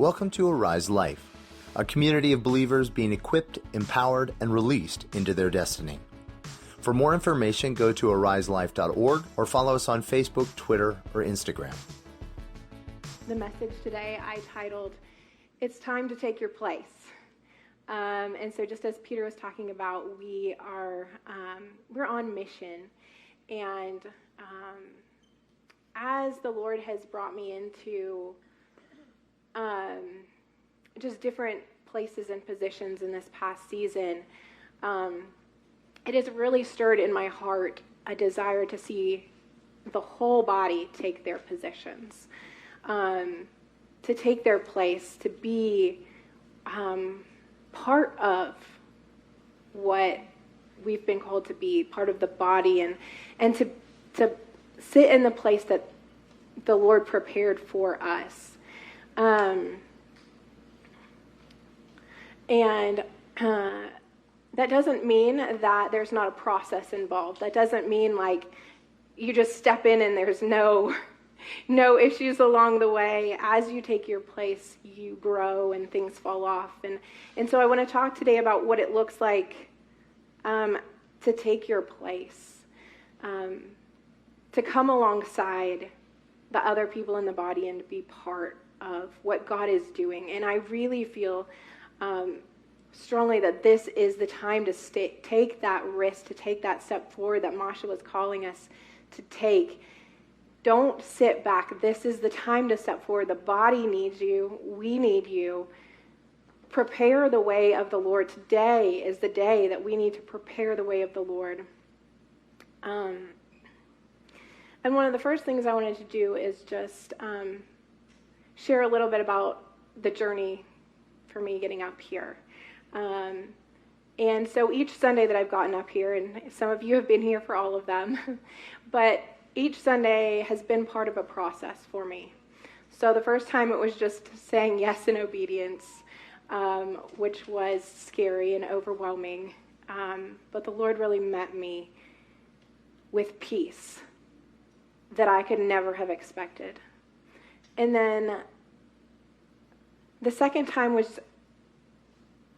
Welcome to Arise Life, a community of believers being equipped, empowered, and released into their destiny. For more information, go to ariselife.org or follow us on Facebook, Twitter, or Instagram. The message today I titled, "It's Time to Take Your Place." And so just as Peter was talking about, we're on mission. And as the Lord has brought me into just different places and positions in this past season, it has really stirred in my heart a desire to see the whole body take their positions, to take their place, to be part of what we've been called to be, part of the body, and to sit in the place that the Lord prepared for us. And that doesn't mean that there's not a process involved. That doesn't mean like you just step in and there's no issues along the way. As you take your place, you grow and things fall off. And so I want to talk today about what it looks like to take your place, to come alongside the other people in the body and to be part of what God is doing. And I really feel strongly that this is the time to take that risk, to take that step forward that Masha was calling us to take. Don't sit back. This is the time to step forward. The body needs you. We need you. Prepare the way of the Lord. Today is the day that we need to prepare the way of the Lord. And one of the first things I wanted to do is just share a little bit about the journey for me getting up here. And so each Sunday that I've gotten up here, and some of you have been here for all of them, but each Sunday has been part of a process for me. So the first time it was just saying yes in obedience, which was scary and overwhelming. But the Lord really met me with peace that I could never have expected. And then the second time was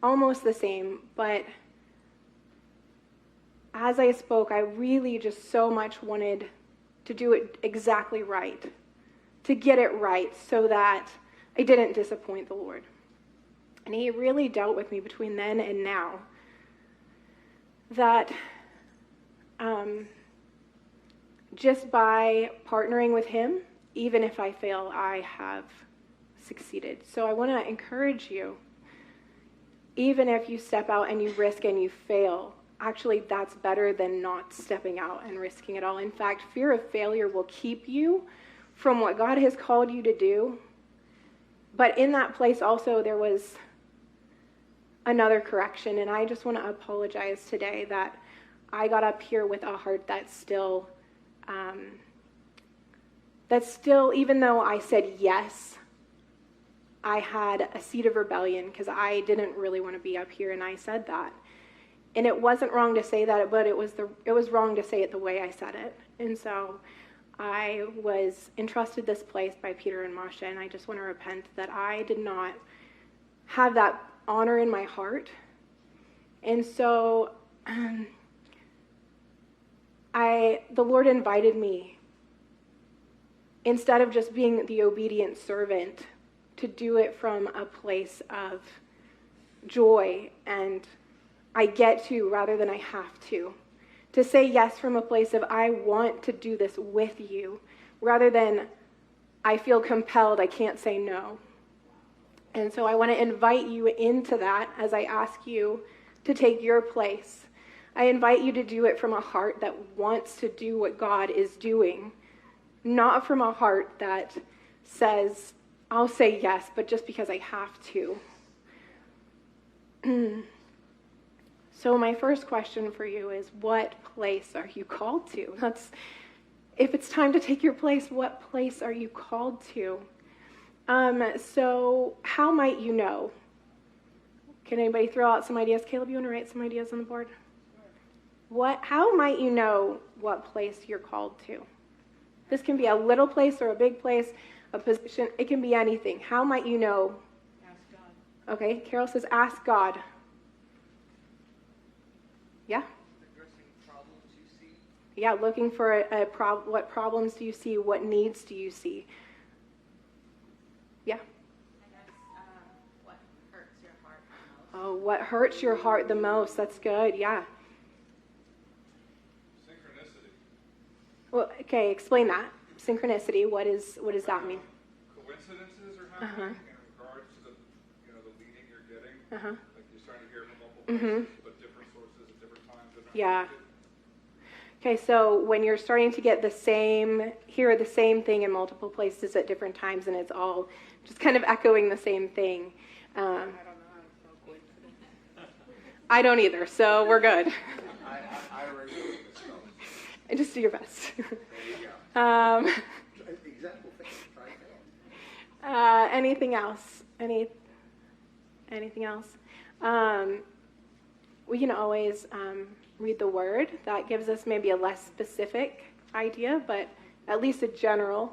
almost the same, but as I spoke, I really just so much wanted to do it exactly right, to get it right so that I didn't disappoint the Lord. And he really dealt with me between then and now that just by partnering with him, even if I fail, I have succeeded. So I want to encourage you, even if you step out and you risk and you fail, actually that's better than not stepping out and risking it all. In fact, fear of failure will keep you from what God has called you to do. But in that place also there was another correction, and I just want to apologize today that I got up here with a heart that's still, even though I said yes, I had a seed of rebellion because I didn't really want to be up here, and I said that. And it wasn't wrong to say that, but it was wrong to say it the way I said it. And so I was entrusted this place by Peter and Masha, and I just want to repent that I did not have that honor in my heart. And so the Lord invited me, instead of just being the obedient servant, to do it from a place of joy and I get to rather than I have to say yes from a place of I want to do this with you rather than I feel compelled, I can't say no. And so I want to invite you into that as I ask you to take your place. I invite you to do it from a heart that wants to do what God is doing, not from a heart that says, I'll say yes, but just because I have to. So my first question for you is, what place are you called to? If it's time to take your place, what place are you called to? So how might you know? Can anybody throw out some ideas? Caleb, you want to write some ideas on the board? How might you know what place you're called to? This can be a little place or a big place, a position. It can be anything. How might you know Okay, Carol says, ask God. Yeah? Addressing problems you see. Yeah, looking for what problems do you see? What needs do you see? Yeah? I guess what hurts your heart the most. Oh, what hurts your heart the most? That's good, yeah. Synchronicity. Well, okay, explain that. Synchronicity, what does that mean? Coincidences are happening in regards to the leading you're getting. Uh-huh. Like you're starting to hear from multiple places, but different sources at different times. Yeah. Okay, so when you're starting to get hear the same thing in multiple places at different times, and it's all just kind of echoing the same thing. I don't know how to spell coincidence. I don't either, so we're good. I already misspelled. Just do your best. There you go. Example, try it. Anything else? Anything else? We can always read the Word. That gives us maybe a less specific idea, but at least a general.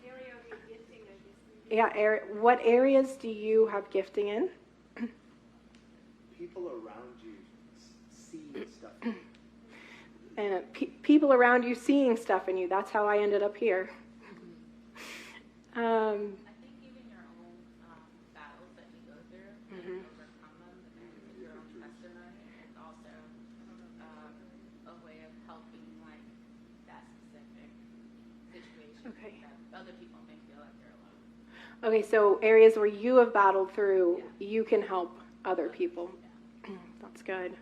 Area of your gifting, I guess. Yeah, what areas do you have gifting in? People around you see stuff. And people around you seeing stuff in you. That's how I ended up here. I think even your own battles that you go through, and you overcome them, and your own testimony is also a way of helping like that specific situation Okay. that other people may feel like they're alone. Okay, so areas where you have battled through, you can help other people. That's good.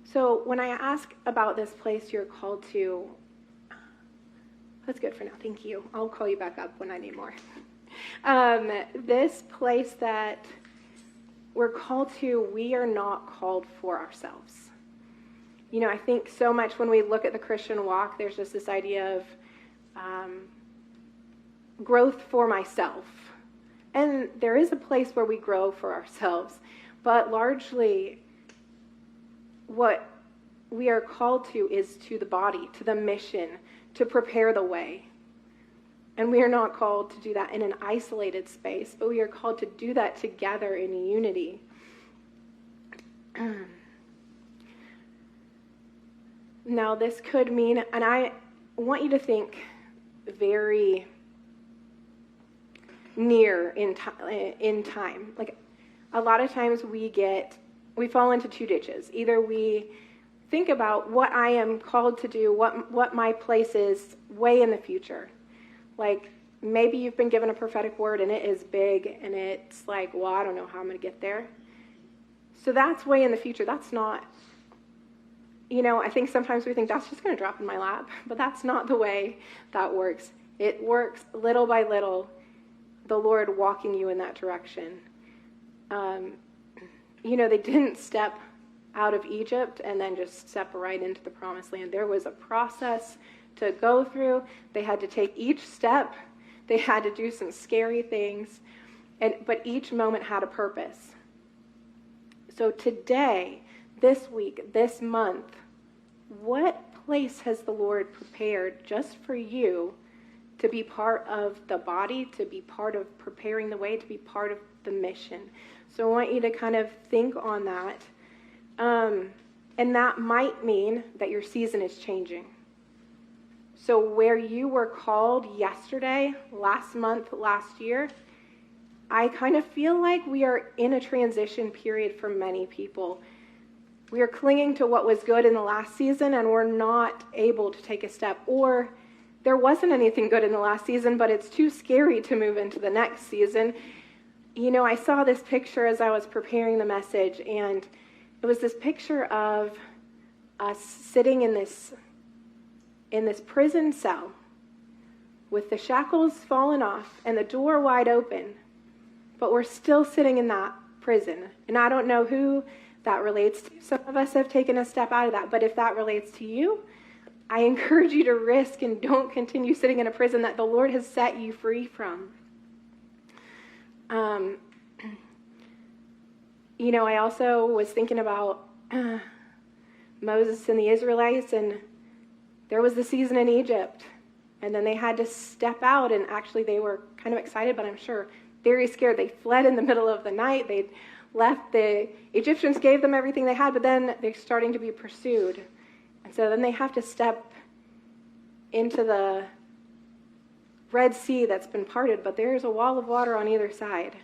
So when I ask about this place you're called to, that's good for now. Thank you. I'll call you back up when I need more. This place that we're called to, we are not called for ourselves. You know, I think so much when we look at the Christian walk, there's just this idea of growth for myself. And there is a place where we grow for ourselves, but largely what we are called to is to the body, to the mission, to prepare the way. And we are not called to do that in an isolated space, but we are called to do that together in unity. Now, this could mean, and I want you to think very near in time. Like, a lot of times we fall into two ditches. Either we think about what I am called to do, what my place is way in the future. Like, maybe you've been given a prophetic word and it is big and it's like, well, I don't know how I'm going to get there. So that's way in the future. That's not, I think sometimes we think that's just going to drop in my lap, but that's not the way that works. It works little by little, the Lord walking you in that direction. They didn't step out of Egypt and then just step right into the promised land. There was a process to go through. They had to take each step. They had to do some scary things, but each moment had a purpose. So today, this week, this month, what place has the Lord prepared just for you to be part of the body, to be part of preparing the way, to be part of the mission? So I want you to kind of think on that. And that might mean that your season is changing. So where you were called yesterday, last month, last year, I kind of feel like we are in a transition period for many people. We are clinging to what was good in the last season, and we're not able to take a step. Or there wasn't anything good in the last season, but it's too scary to move into the next season. I saw this picture as I was preparing the message, and it was this picture of us sitting in this prison cell with the shackles fallen off and the door wide open, but we're still sitting in that prison. And I don't know who that relates to. Some of us have taken a step out of that, but if that relates to you, I encourage you to risk and don't continue sitting in a prison that the Lord has set you free from. I also was thinking about Moses and the Israelites, and there was the season in Egypt And then they had to step out, and actually they were kind of excited, but I'm sure very scared. They fled in the middle of the night. They'd left. The Egyptians gave them everything they had, but then they're starting to be pursued. And so then they have to step into the Red Sea that's been parted, but there's a wall of water on either side.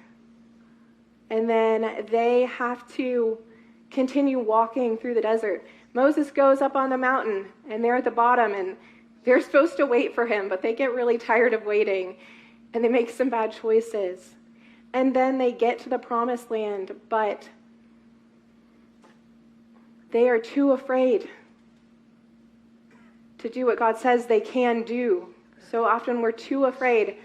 And then they have to continue walking through the desert. Moses goes up on the mountain, and they're at the bottom, and they're supposed to wait for him, but they get really tired of waiting, and they make some bad choices. And then they get to the promised land, but they are too afraid to do what God says they can do. So often we're too afraid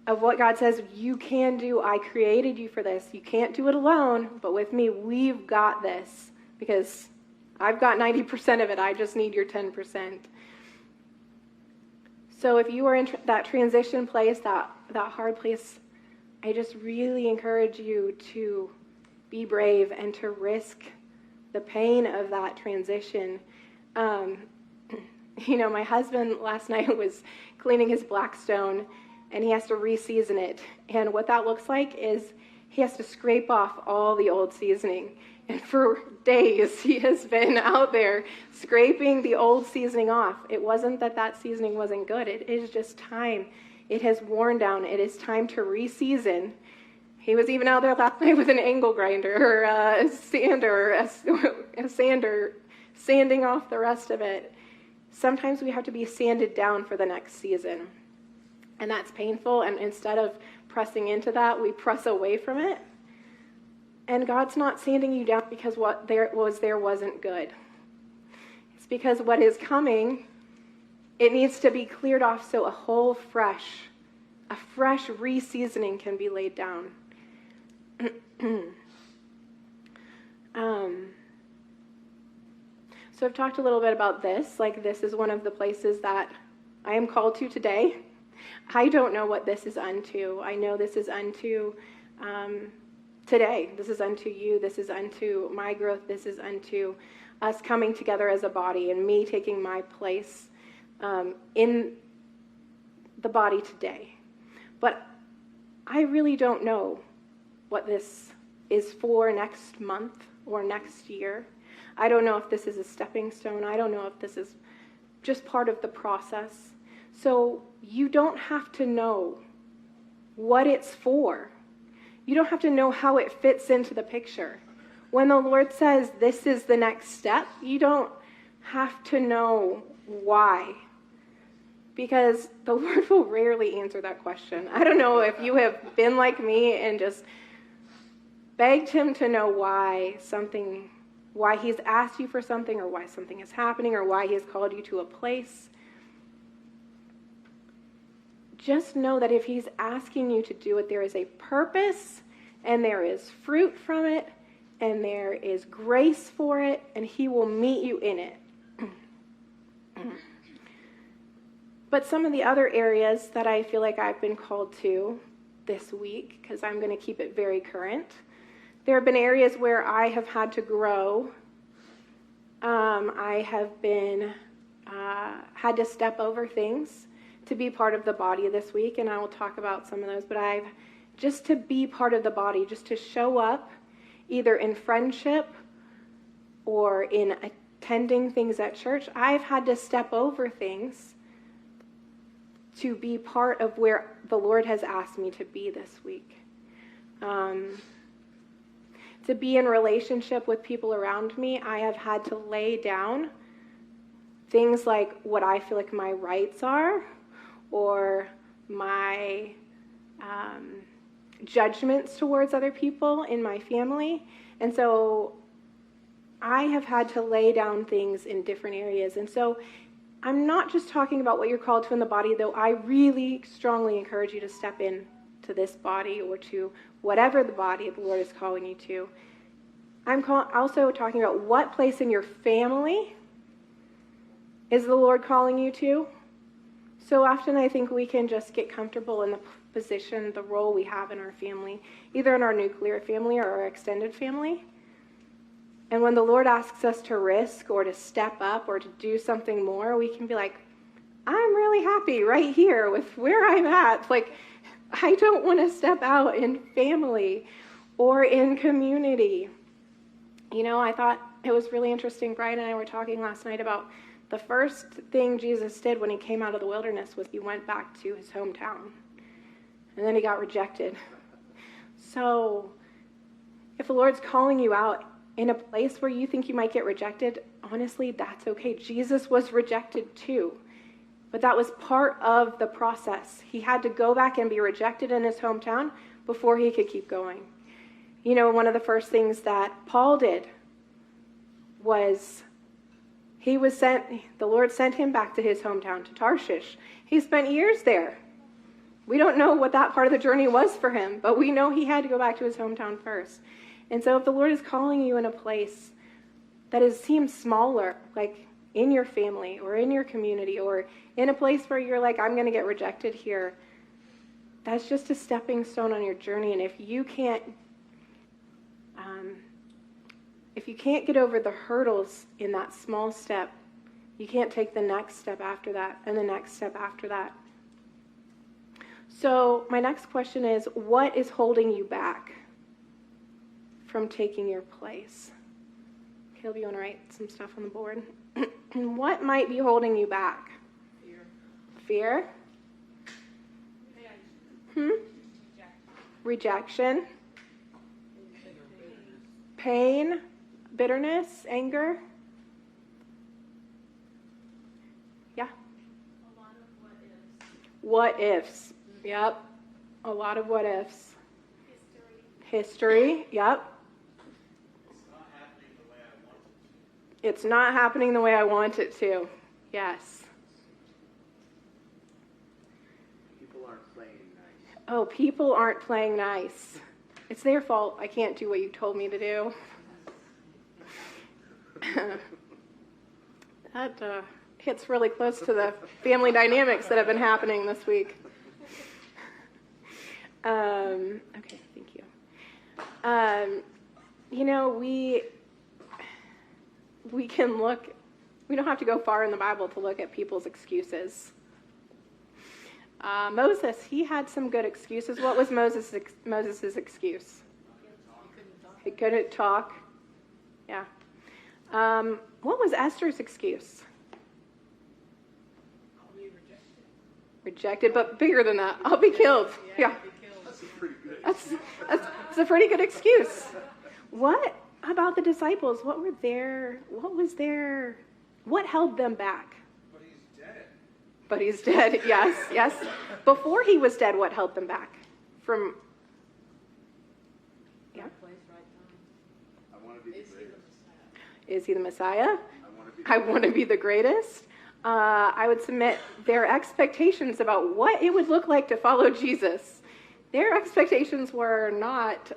of what God says you can do. I created you for this. You can't do it alone, but with me, we've got this, because I've got 90% of it. I just need your 10%. So if you are in that transition place, that hard place, I just really encourage you to be brave and to risk the pain of that transition. My husband last night was cleaning his Blackstone, and he has to re-season it. And what that looks like is he has to scrape off all the old seasoning. And for days, he has been out there scraping the old seasoning off. It wasn't that seasoning wasn't good. It is just time. It has worn down. It is time to re-season. He was even out there last night with an angle grinder or a sander, sanding off the rest of it. Sometimes we have to be sanded down for the next season. And that's painful. And instead of pressing into that, we press away from it. And God's not sanding you down because what there wasn't good. It's because what is coming, it needs to be cleared off so a fresh re-seasoning can be laid down. So I've talked a little bit about this. Like, this is one of the places that I am called to today. I don't know what this is unto. I know this is unto today. This is unto you. This is unto my growth. This is unto us coming together as a body and me taking my place in the body today. But I really don't know what this is for next month or next year. I don't know if this is a stepping stone. I don't know if this is just part of the process. So you don't have to know what it's for. You don't have to know how it fits into the picture. When the Lord says this is the next step, you don't have to know why. Because the Lord will rarely answer that question. I don't know if you have been like me and just begged him to know why he's asked you for something, or why something is happening, or why he has called you to a place. Just know that if he's asking you to do it, there is a purpose, and there is fruit from it, and there is grace for it, and he will meet you in it. But some of the other areas that I feel like I've been called to this week, because I'm going to keep it very current, there have been areas where I have had to grow. I have been had to step over things to be part of the body this week, and I will talk about some of those. But I've just to be part of the body, just to show up, either in friendship or in attending things at church. I've had to step over things to be part of where the Lord has asked me to be this week. To be in relationship with people around me, I have had to lay down things like what I feel like my rights are, or my judgments towards other people in my family. And so I have had to lay down things in different areas. And so I'm not just talking about what you're called to in the body, though I really strongly encourage you to step in to this body or to whatever the body the Lord is calling you to. I'm also talking about what place in your family is the Lord calling you to. So often I think we can just get comfortable in the position, the role we have in our family, either in our nuclear family or our extended family. And when the Lord asks us to risk or to step up or to do something more, we can be like, I'm really happy right here with where I'm at. Like, I don't want to step out in family or in community. You know, I thought it was really interesting. Brian and I were talking last night about the first thing Jesus did when he came out of the wilderness was he went back to his hometown. And then he got rejected. So, if the Lord's calling you out in a place where you think you might get rejected, honestly, that's okay. Jesus was rejected too. But that was part of the process. He had to go back and be rejected in his hometown before he could keep going. You know, one of the first things that Paul did was the Lord sent him back to his hometown, to Tarshish. He spent years there. We don't know what that part of the journey was for him, but we know he had to go back to his hometown first. And so if the Lord is calling you in a place that seems smaller, like in your family or in your community or in a place where you're like, I'm going to get rejected here, that's just a stepping stone on your journey. And if you can't get over the hurdles in that small step, you can't take the next step after that and the next step after that. So my next question is, what is holding you back from taking your place? Caleb, you want to write some stuff on the board? What might be holding you back? Fear? Rejection? Pain? Bitterness? Anger? Yeah? A lot of what ifs. What ifs? Yep. A lot of what ifs. History. Yep. It's not happening the way I want it to. Yes. People aren't playing nice. Oh, people aren't playing nice. It's their fault. I can't do what you told me to do. That hits really close to the family dynamics that have been happening this week. Okay, thank you. You know, we can look, we don't have to go far in the Bible to look at people's excuses. Moses, he had some good excuses. What was Moses' excuse? He couldn't talk. Yeah. What was Esther's excuse? I'll be rejected. Rejected, but bigger than that. I'll be killed. Yeah. That's a pretty good. That's a pretty good excuse. What about the disciples? What held them back? But he's dead. Yes. Before he was dead, what held them back? From, yeah. I want to be the greatest. Is he the Messiah? I I want to be the greatest. I would submit their expectations about what it would look like to follow Jesus. Their expectations were not,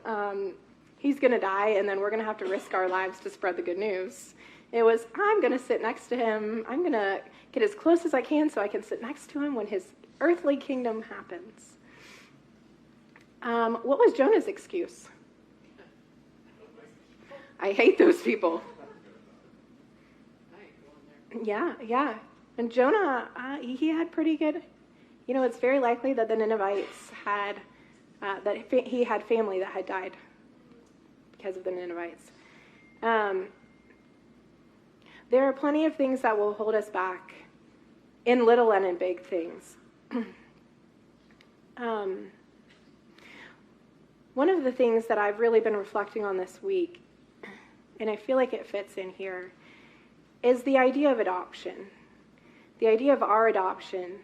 he's going to die and then we're going to have to risk our lives to spread the good news. It was, I'm going to sit next to him. I'm going to get as close as I can so I can sit next to him when his earthly kingdom happens. What was Jonah's excuse? I hate those people. Yeah. And Jonah, he had pretty good, it's very likely that the Ninevites had, he had family that had died because of the Ninevites. There are plenty of things that will hold us back in little and in big things. One of the things that I've really been reflecting on this week, and I feel like it fits in here, is the idea of adoption. The idea of our adoption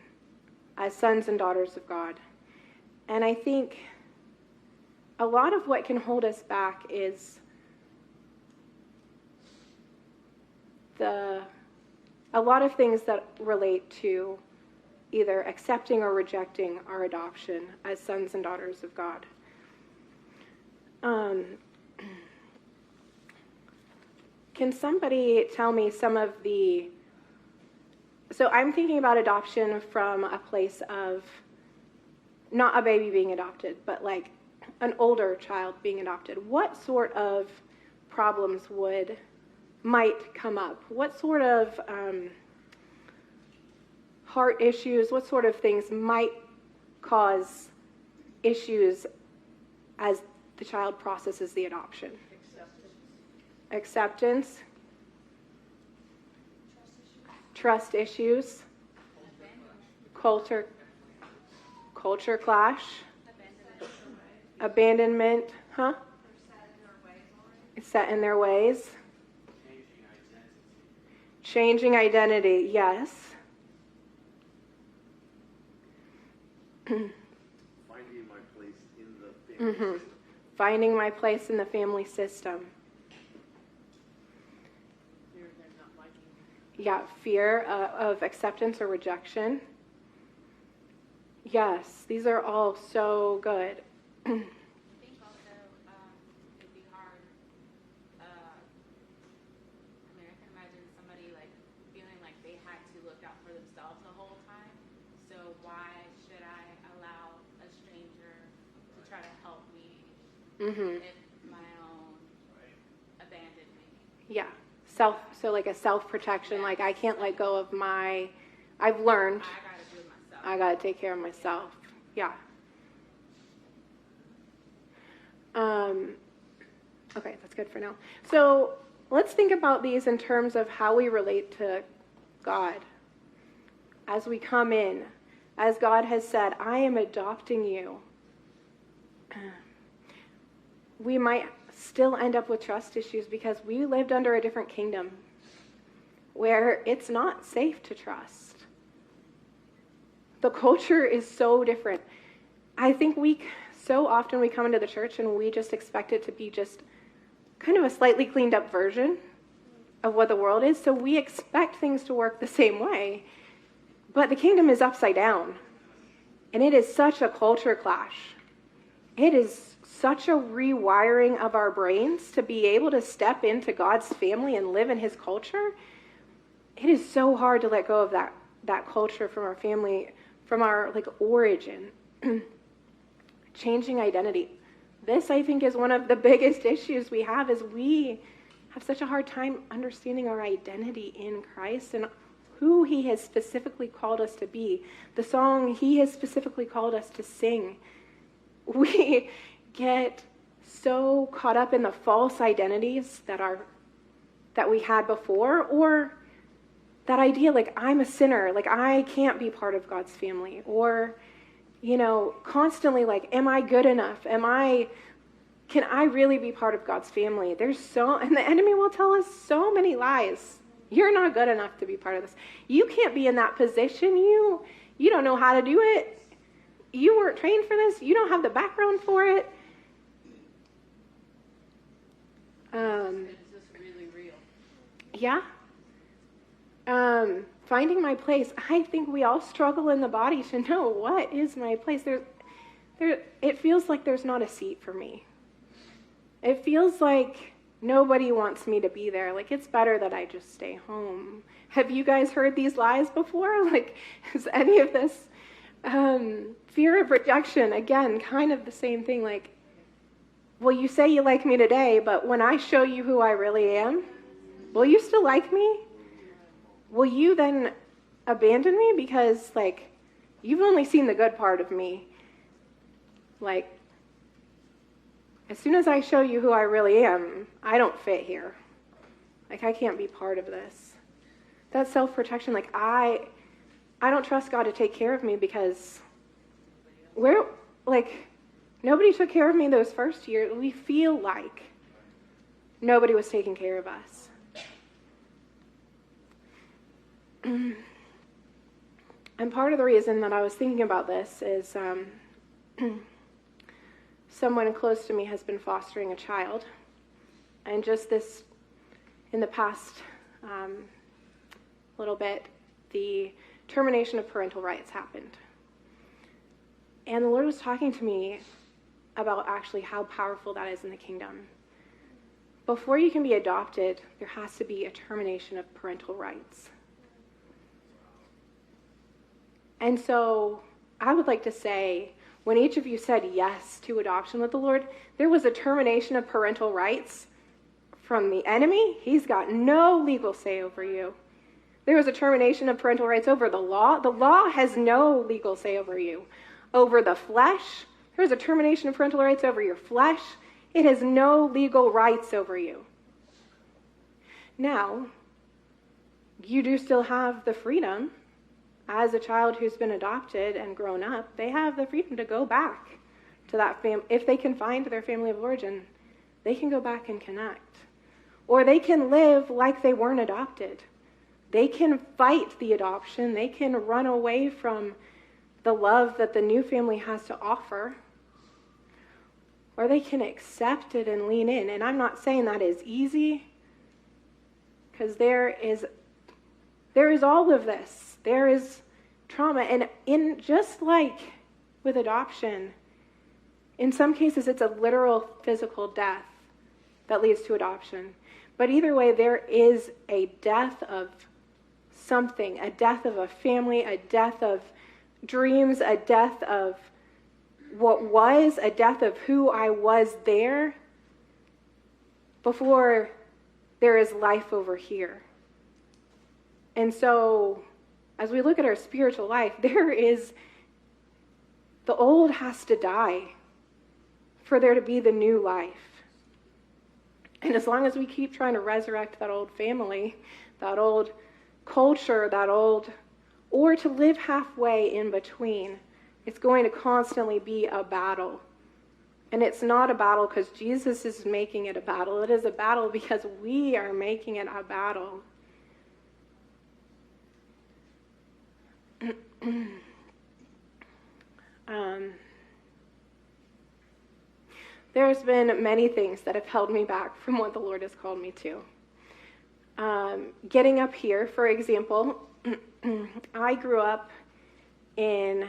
as sons and daughters of God. And I think a lot of what can hold us back is a lot of things that relate to either accepting or rejecting our adoption as sons and daughters of God. Can somebody tell me some of so I'm thinking about adoption from a place of not a baby being adopted, but like an older child being adopted. What sort of problems might come up? What sort of heart issues, what sort of things might cause issues as the child processes the adoption? Acceptance. Trust issues. Culture clash. Abandonment. Huh? Set in their ways. Changing identity. Yes. Finding my place in the family system. Finding my place in the family system. Fear of them not liking me. Yeah, fear of acceptance or rejection. Yes, these are all so good. I think also it'd be hard. I mean, I can imagine somebody like feeling like they had to look out for themselves the whole time. So why should I allow a stranger to try to help me if my own abandoned me? Yeah, so like a self-protection, like I can't let go of I've learned I gotta do it myself. I gotta take care of myself. Yeah. Okay, that's good for now. So let's think about these in terms of how we relate to God. As we come in, as God has said, I am adopting you. We might still end up with trust issues because we lived under a different kingdom where it's not safe to trust. The culture is so different. I think so often we come into the church and we just expect it to be just kind of a slightly cleaned up version of what the world is. So we expect things to work the same way. But the kingdom is upside down. And it is such a culture clash. It is such a rewiring of our brains to be able to step into God's family and live in his culture. It is so hard to let go of that culture from our family, from our origin. Changing identity. This, I think, is one of the biggest issues we have, is we have such a hard time understanding our identity in Christ and who he has specifically called us to be. The song he has specifically called us to sing. We get so caught up in the false identities that we had before, or that idea like I'm a sinner, like I can't be part of God's family, or constantly like, am I good enough? Can I really be part of God's family? And the enemy will tell us so many lies. You're not good enough to be part of this. You can't be in that position. You don't know how to do it. You weren't trained for this. You don't have the background for it. It's just really real. Yeah. Finding my place. I think we all struggle in the body to know what is my place. It feels like there's not a seat for me. It feels like nobody wants me to be there. Like it's better that I just stay home. Have you guys heard these lies before? Like, is any of this fear of rejection? Again, kind of the same thing. Like, well, you say you like me today, but when I show you who I really am, will you still like me? Will you then abandon me because, you've only seen the good part of me? As soon as I show you who I really am, I don't fit here. I can't be part of this. That's self-protection. I don't trust God to take care of me because nobody took care of me those first years. We feel like nobody was taking care of us. And part of the reason that I was thinking about this is someone close to me has been fostering a child. And just in the past little bit, the termination of parental rights happened. And the Lord was talking to me about actually how powerful that is in the kingdom. Before you can be adopted, there has to be a termination of parental rights. And so I would like to say, when each of you said yes to adoption with the Lord, there was a termination of parental rights from the enemy. He's got no legal say over you. There is a termination of parental rights over the law. The law has no legal say over you. Over the flesh, there is a termination of parental rights over your flesh. It has no legal rights over you. Now, you do still have the freedom. As a child who's been adopted and grown up, they have the freedom to go back to that family. If they can find their family of origin, they can go back and connect. Or they can live like they weren't adopted. They can fight the adoption. They can run away from the love that the new family has to offer. Or they can accept it and lean in. And I'm not saying that is easy, because there is all of this. There is trauma. And in just like with adoption, in some cases it's a literal physical death that leads to adoption. But either way, there is a death of something, a death of a family, a death of dreams, a death of what was, a death of who I was there before there is life over here. And so, as we look at our spiritual life, the old has to die for there to be the new life. And as long as we keep trying to resurrect that old family, that old culture, or to live halfway in between, it's going to constantly be a battle. And it's not a battle because Jesus is making it a battle. It is a battle because we are making it a battle. There's been many things that have held me back from what the Lord has called me to. Getting up here, for example, I grew up in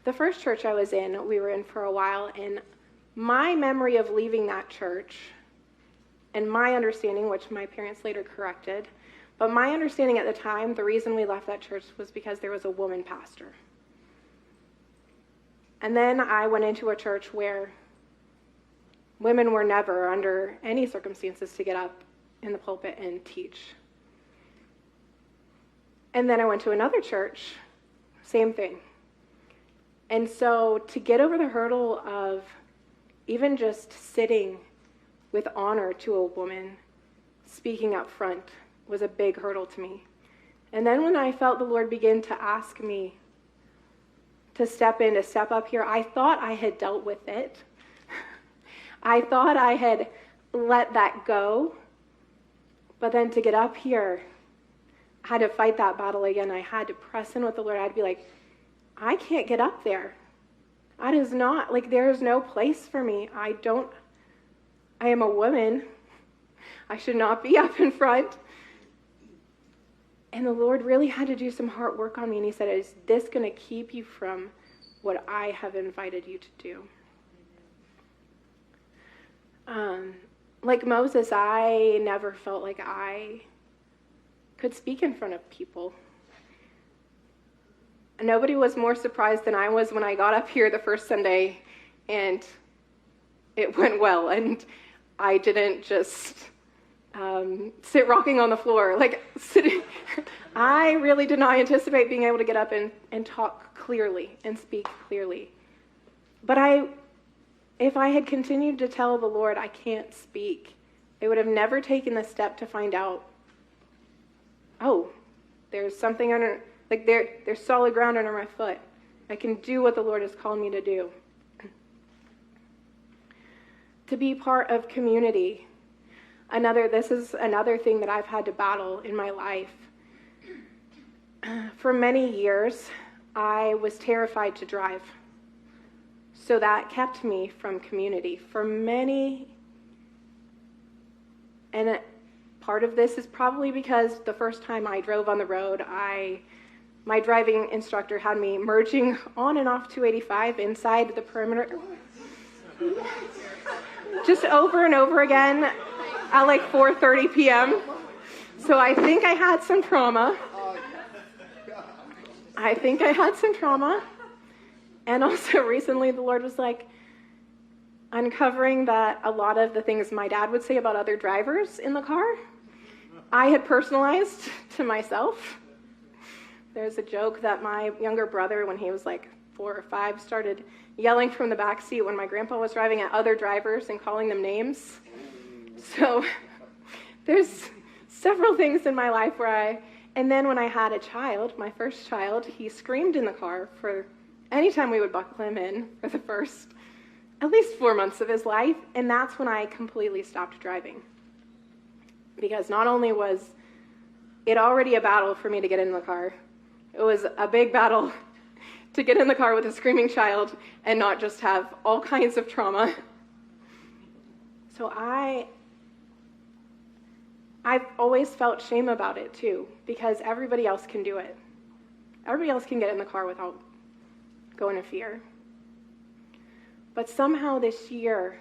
the first church I was in. We were in for a while, and my memory of leaving that church, and my understanding, which my parents later corrected, but my understanding at the time, the reason we left that church was because there was a woman pastor. And then I went into a church where women were never, under any circumstances, to get up in the pulpit and teach. And then I went to another church, same thing. And so to get over the hurdle of even just sitting with honor to a woman speaking up front was a big hurdle to me. And then when I felt the Lord begin to ask me to step up here, I thought I had dealt with it. I thought I had let that go. But then to get up here, I had to fight that battle again. I had to press in with the Lord. I had to be like, I can't get up there. That is not, there is no place for me. I am a woman. I should not be up in front. And the Lord really had to do some hard work on me. And he said, is this going to keep you from what I have invited you to do? Like Moses, I never felt like I could speak in front of people. Nobody was more surprised than I was when I got up here the first Sunday and it went well. And I didn't just sit rocking on the floor. I really did not anticipate being able to get up and talk clearly and speak clearly. But if I had continued to tell the Lord I can't speak, I would have never taken the step to find out, there's something under, there's solid ground under my foot. I can do what the Lord has called me to do. To be part of community. This is another thing that I've had to battle in my life. For many years, I was terrified to drive. So that kept me from community. And part of this is probably because the first time I drove on the road, my driving instructor had me merging on and off 285 inside the perimeter. Just over and over again at 4:30 p.m. So I think I had some trauma. And also recently the Lord was uncovering that a lot of the things my dad would say about other drivers in the car, I had personalized to myself. There's a joke that my younger brother, when he was like 4 or 5, started yelling from the back seat when my grandpa was driving at other drivers and calling them names. So there's several things in my life where and then when I had a child, my first child, he screamed in the car for any time we would buckle him in for the first at least 4 months of his life, and that's when I completely stopped driving. Because not only was it already a battle for me to get in the car, it was a big battle to get in the car with a screaming child and not just have all kinds of trauma. So I've always felt shame about it too, because everybody else can do it. Everybody else can get in the car without going in fear. But somehow this year,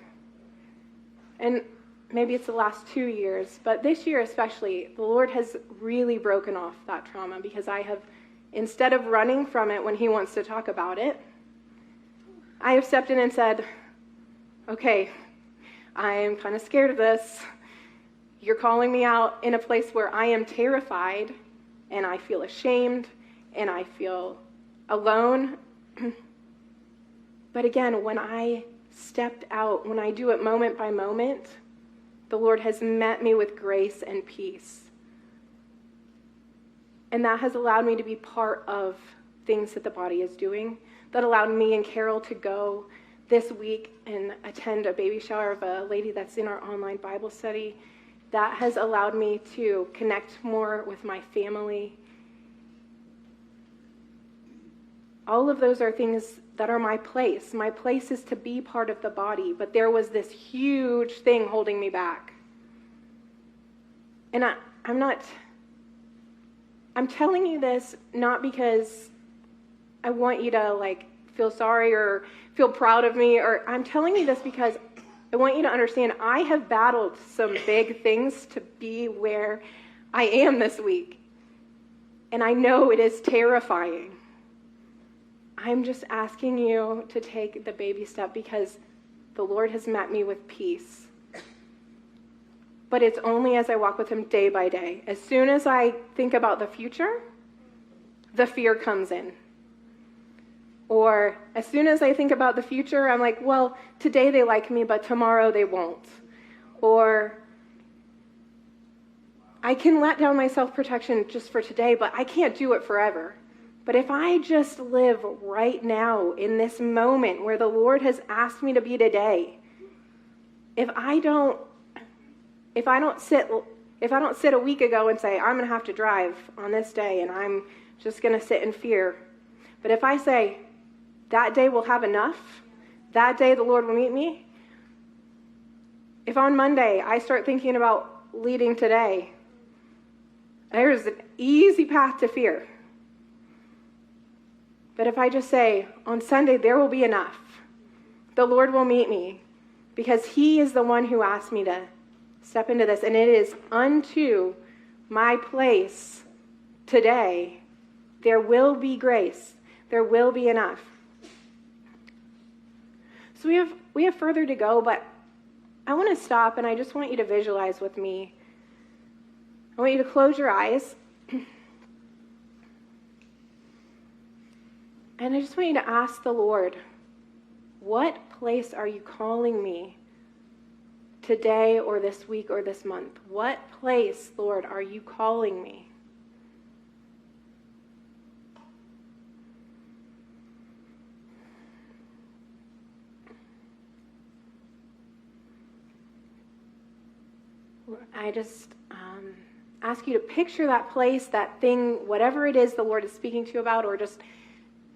and maybe it's the last 2 years, but this year especially, the Lord has really broken off that trauma, because I have, instead of running from it when he wants to talk about it, I have stepped in and said, okay, I'm kind of scared of this. You're calling me out in a place where I am terrified, and I feel ashamed, and I feel alone. But again, when I stepped out, when I do it moment by moment, the Lord has met me with grace and peace. And that has allowed me to be part of things that the body is doing. That allowed me and Carol to go this week and attend a baby shower of a lady that's in our online Bible study. That has allowed me to connect more with my family. All of those are things that are my place. My place is to be part of the body, but there was this huge thing holding me back. And I'm telling you this not because I want you to feel sorry or feel proud of me, or I'm telling you this because I want you to understand I have battled some big things to be where I am this week. And I know it is terrifying. I'm just asking you to take the baby step because the Lord has met me with peace. But it's only as I walk with him day by day. As soon as I think about the future, the fear comes in. Or as soon as I think about the future, I'm like, well, today they like me, but tomorrow they won't. Or I can let down my self-protection just for today, but I can't do it forever. But if I just live right now in this moment where the Lord has asked me to be today, if I don't sit a week ago and say, I'm going to have to drive on this day and I'm just going to sit in fear. But if I say, that day will have enough, that day the Lord will meet me. If on Monday I start thinking about leading today, there's an easy path to fear. But if I just say, on Sunday there will be enough, the Lord will meet me, because he is the one who asked me to step into this, and it is unto my place today. There will be grace. There will be enough. So we have further to go, but I want to stop, and I just want you to visualize with me. I want you to close your eyes. And I just want you to ask the Lord, what place are you calling me today or this week or this month? What place, Lord, are you calling me? I just ask you to picture that place, that thing, whatever it is the Lord is speaking to you about, or just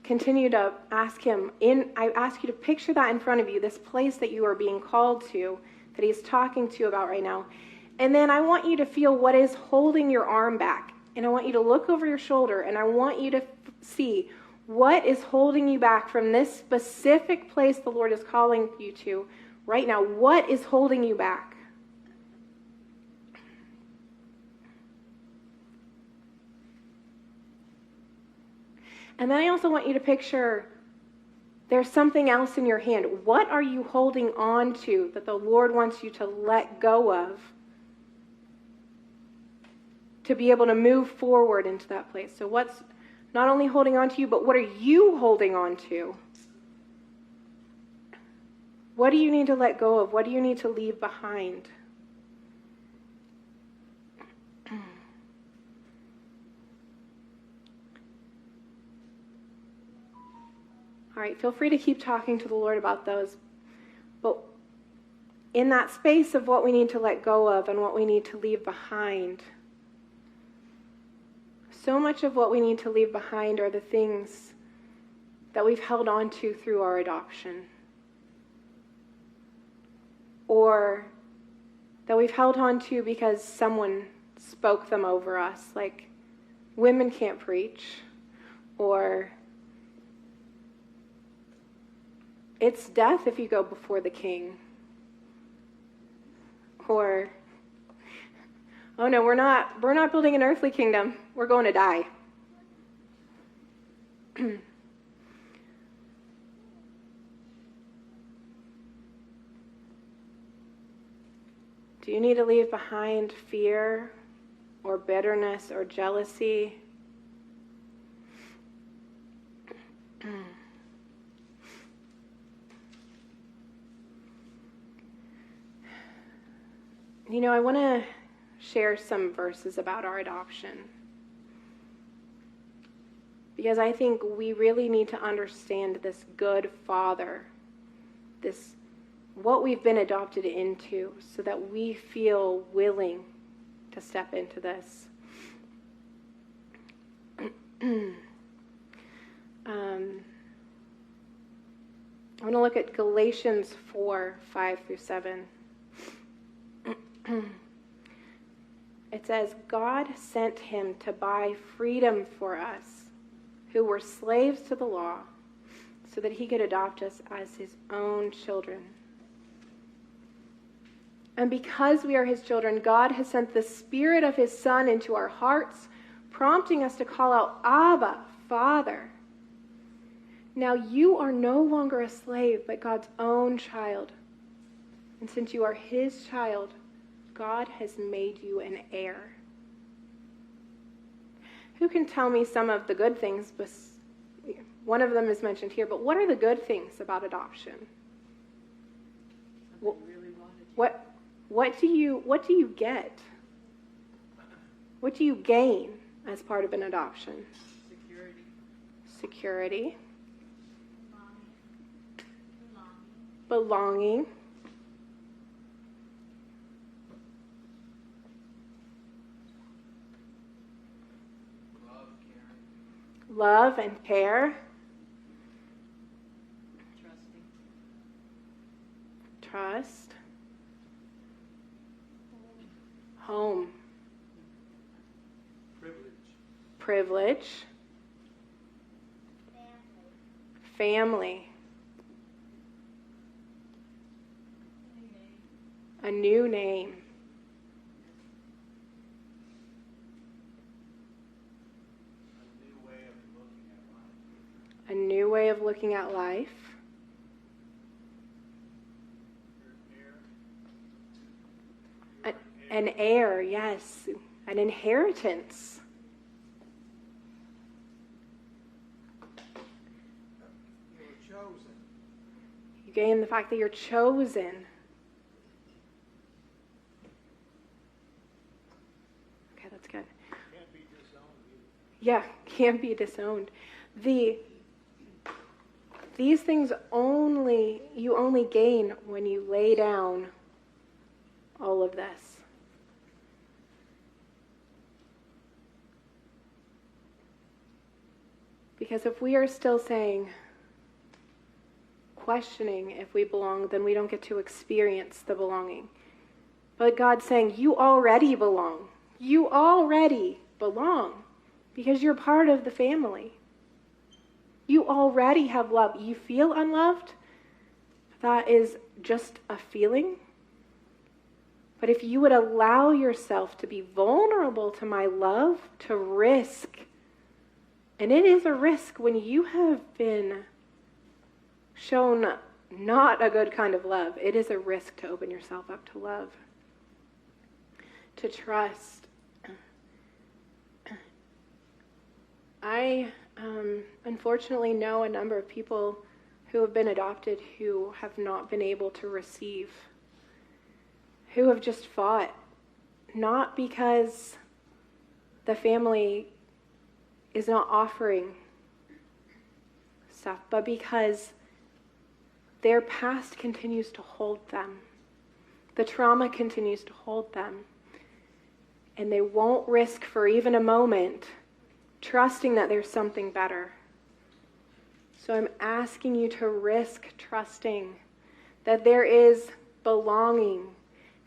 continue to ask him. I ask you to picture that in front of you, this place that you are being called to, that he's talking to you about right now. And then I want you to feel what is holding your arm back. And I want you to look over your shoulder, and I want you to see what is holding you back from this specific place the Lord is calling you to right now. What is holding you back? And then I also want you to picture there's something else in your hand. What are you holding on to that the Lord wants you to let go of? to be able to move forward into that place. So what's not only holding on to you, but what are you holding on to? What do you need to let go of? What do you need to leave behind? All right, feel free to keep talking to the Lord about those. But in that space of what we need to let go of and what we need to leave behind, so much of what we need to leave behind are the things that we've held on to through our adoption. Or that we've held on to because someone spoke them over us, like women can't preach, or it's death if you go before the king, or oh no, we're not building an earthly kingdom, we're going to die. Do you need to leave behind fear or bitterness or jealousy? You know, I want to share some verses about our adoption, because I think we really need to understand this good Father, this what we've been adopted into, so that we feel willing to step into this. I'm going to look at Galatians 4:5-7. It says, God sent him to buy freedom for us, who were slaves to the law, so that he could adopt us as his own children. And because we are his children, God has sent the Spirit of his Son into our hearts, prompting us to call out, Abba, Father. Now you are no longer a slave, but God's own child. And since you are his child, God has made you an heir. Who can tell me some of the good things? One of them is mentioned here, but what are the good things about adoption? What do you get? What do you gain as part of an adoption? Security. Belonging. Love and care. Trust. Home. Privilege. Family. A new name. A new way of looking at life. An heir, yes. An inheritance. You're chosen. You gain the fact that you're chosen. Okay, that's good. Can't be disowned either. Yeah, can't be disowned. These things you only gain when you lay down all of this. Because if we are still questioning if we belong, then we don't get to experience the belonging. But God's saying, you already belong. You already belong because you're part of the family. You already have love. You feel unloved? That is just a feeling. But if you would allow yourself to be vulnerable to my love, to risk, and it is a risk when you have been shown not a good kind of love. It is a risk to open yourself up to love, to trust, I unfortunately know a number of people who have been adopted who have not been able to receive, who have just fought, not because the family is not offering stuff, but because their past continues to hold them. The trauma continues to hold them. And they won't risk for even a moment trusting that there's something better. So I'm asking you to risk trusting that there is belonging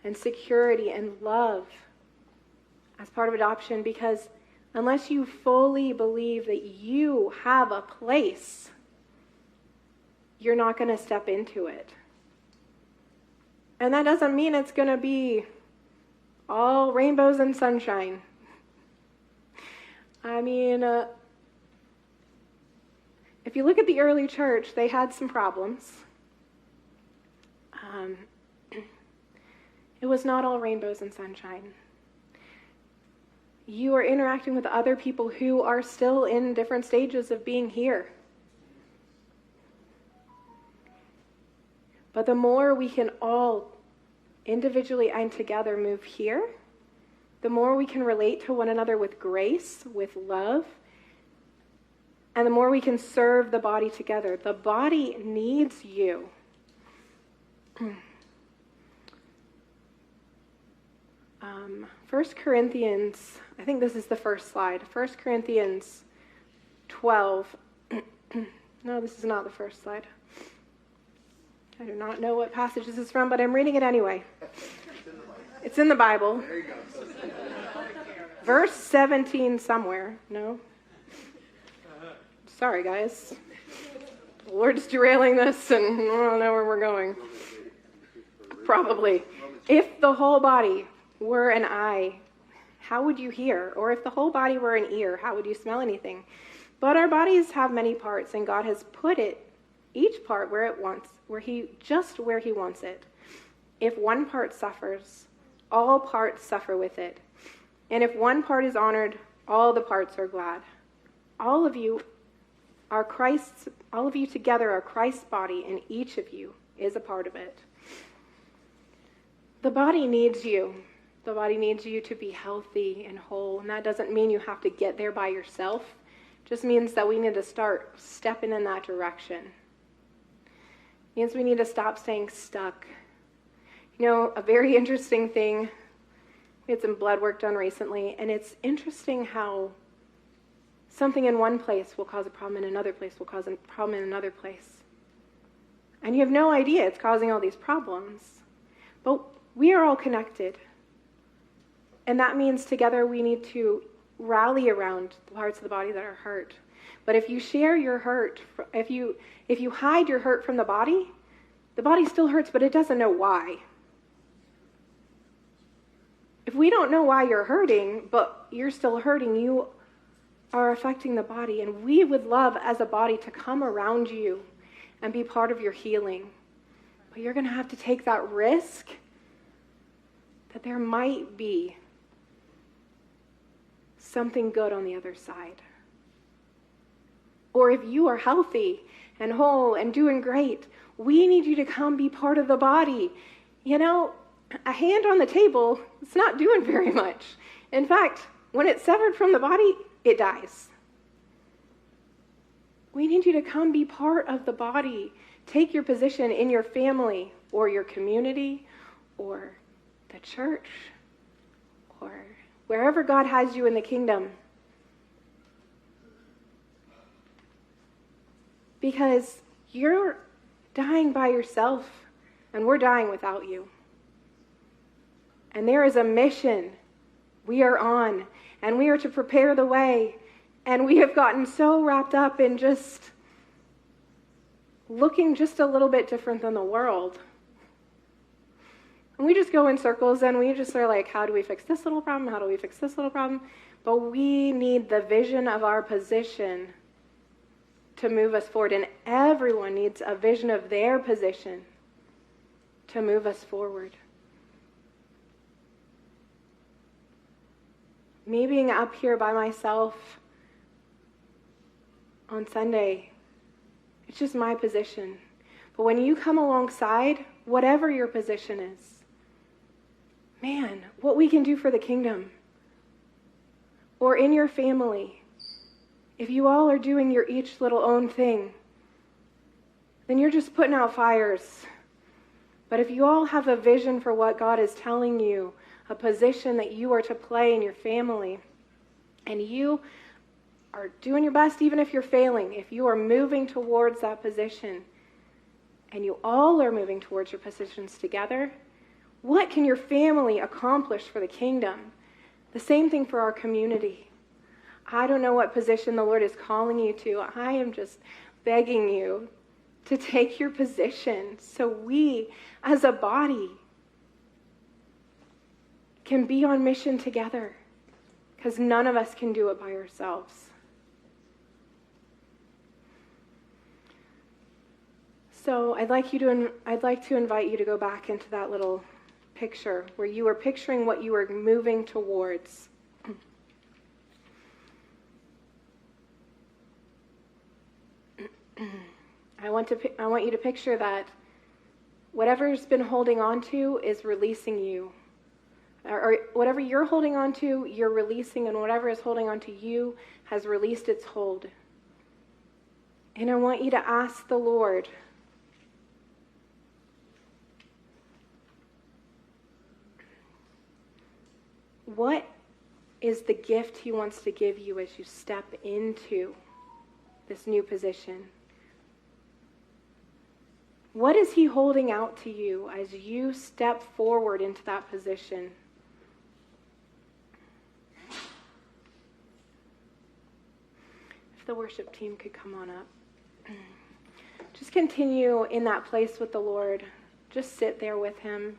and security and love as part of adoption, because unless you fully believe that you have a place, you're not going to step into it. And that doesn't mean it's going to be all rainbows and sunshine. I mean, if you look at the early church, they had some problems. It was not all rainbows and sunshine. You are interacting with other people who are still in different stages of being here. But the more we can all individually and together move here, the more we can relate to one another with grace, with love, and the more we can serve the body together. The body needs you. 1 Corinthians, I think this is the first slide. 1 Corinthians 12. No, this is not the first slide. I do not know what passage this is from, but I'm reading it anyway. It's in the Bible. There you go. Verse 17 somewhere. No? Sorry, guys. The Lord's derailing this, and I don't know where we're going. Probably. If the whole body were an eye, how would you hear? Or if the whole body were an ear, how would you smell anything? But our bodies have many parts, and God has put it, each part where it wants, where he wants it. If one part suffers, all parts suffer with it. And if one part is honored, all the parts are glad. All of you together are Christ's body, and each of you is a part of it. The body needs you. The body needs you to be healthy and whole. And that doesn't mean you have to get there by yourself. It just means that we need to start stepping in that direction. It means we need to stop staying stuck. You know, a very interesting thing, we had some blood work done recently, and it's interesting how something in one place will cause a problem in another place, will cause a problem in another place. And you have no idea it's causing all these problems. But we are all connected. And that means together we need to rally around the parts of the body that are hurt. But if you share your hurt, if you hide your hurt from the body still hurts, but it doesn't know why. If we don't know why you're hurting, but you're still hurting, you are affecting the body. And we would love as a body to come around you and be part of your healing. But you're going to have to take that risk that there might be something good on the other side. Or if you are healthy and whole and doing great, we need you to come be part of the body. You know, a hand on the table, it's not doing very much. In fact, when it's severed from the body, it dies. We need you to come be part of the body. Take your position in your family or your community or the church or wherever God has you in the kingdom. Because you're dying by yourself and we're dying without you. And there is a mission we are on, and we are to prepare the way. And we have gotten so wrapped up in just looking just a little bit different than the world. And we just go in circles and we just are like, how do we fix this little problem? How do we fix this little problem? But we need the vision of our position to move us forward. And everyone needs a vision of their position to move us forward. Me being up here by myself on Sunday. It's just my position. But when you come alongside, whatever your position is, man, what we can do for the kingdom, or in your family, if you all are doing your each little own thing, then you're just putting out fires. But if you all have a vision for what God is telling you, a position that you are to play in your family, and you are doing your best even if you're failing, if you are moving towards that position, and you all are moving towards your positions together, what can your family accomplish for the kingdom? The same thing for our community. I don't know what position the Lord is calling you to. I am just begging you to take your position so we, as a body, can be on mission together, because none of us can do it by ourselves. So I'd like to invite you to go back into that little picture where you were picturing what you were moving towards. I want you to picture that whatever's been holding on to is releasing you. Or whatever you're holding on to, you're releasing, and whatever is holding on to you has released its hold. And I want you to ask the Lord, what is the gift he wants to give you as you step into this new position? What is he holding out to you as you step forward into that position? If the worship team could come on up. Just continue in that place with the Lord. Just sit there with him.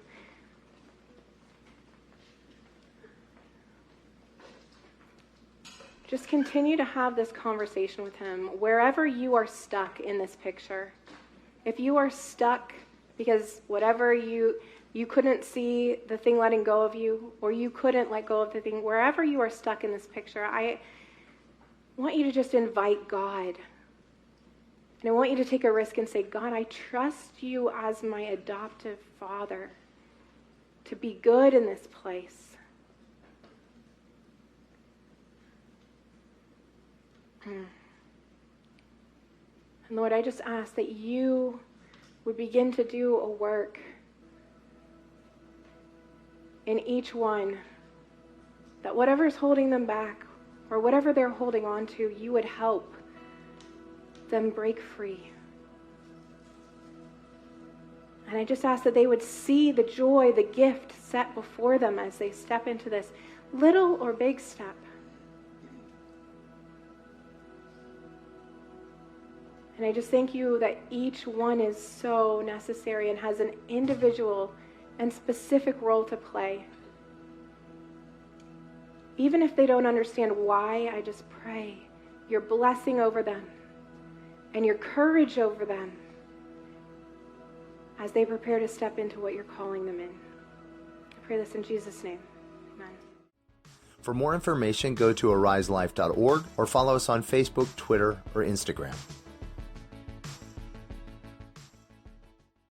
Just continue to have this conversation with him wherever you are stuck in this picture. If you are stuck because whatever you couldn't see the thing letting go of you, or you couldn't let go of the thing, wherever you are stuck in this picture, I want you to just invite God. And I want you to take a risk and say, God, I trust you as my adoptive father to be good in this place. And Lord, I just ask that you would begin to do a work in each one, that whatever is holding them back or whatever they're holding on to, you would help them break free. And I just ask that they would see the joy, the gift set before them as they step into this little or big step. And I just thank you that each one is so necessary and has an individual and specific role to play. Even if they don't understand why, I just pray your blessing over them and your courage over them as they prepare to step into what you're calling them in. I pray this in Jesus' name. Amen. For more information, go to ariselife.org or follow us on Facebook, Twitter, or Instagram.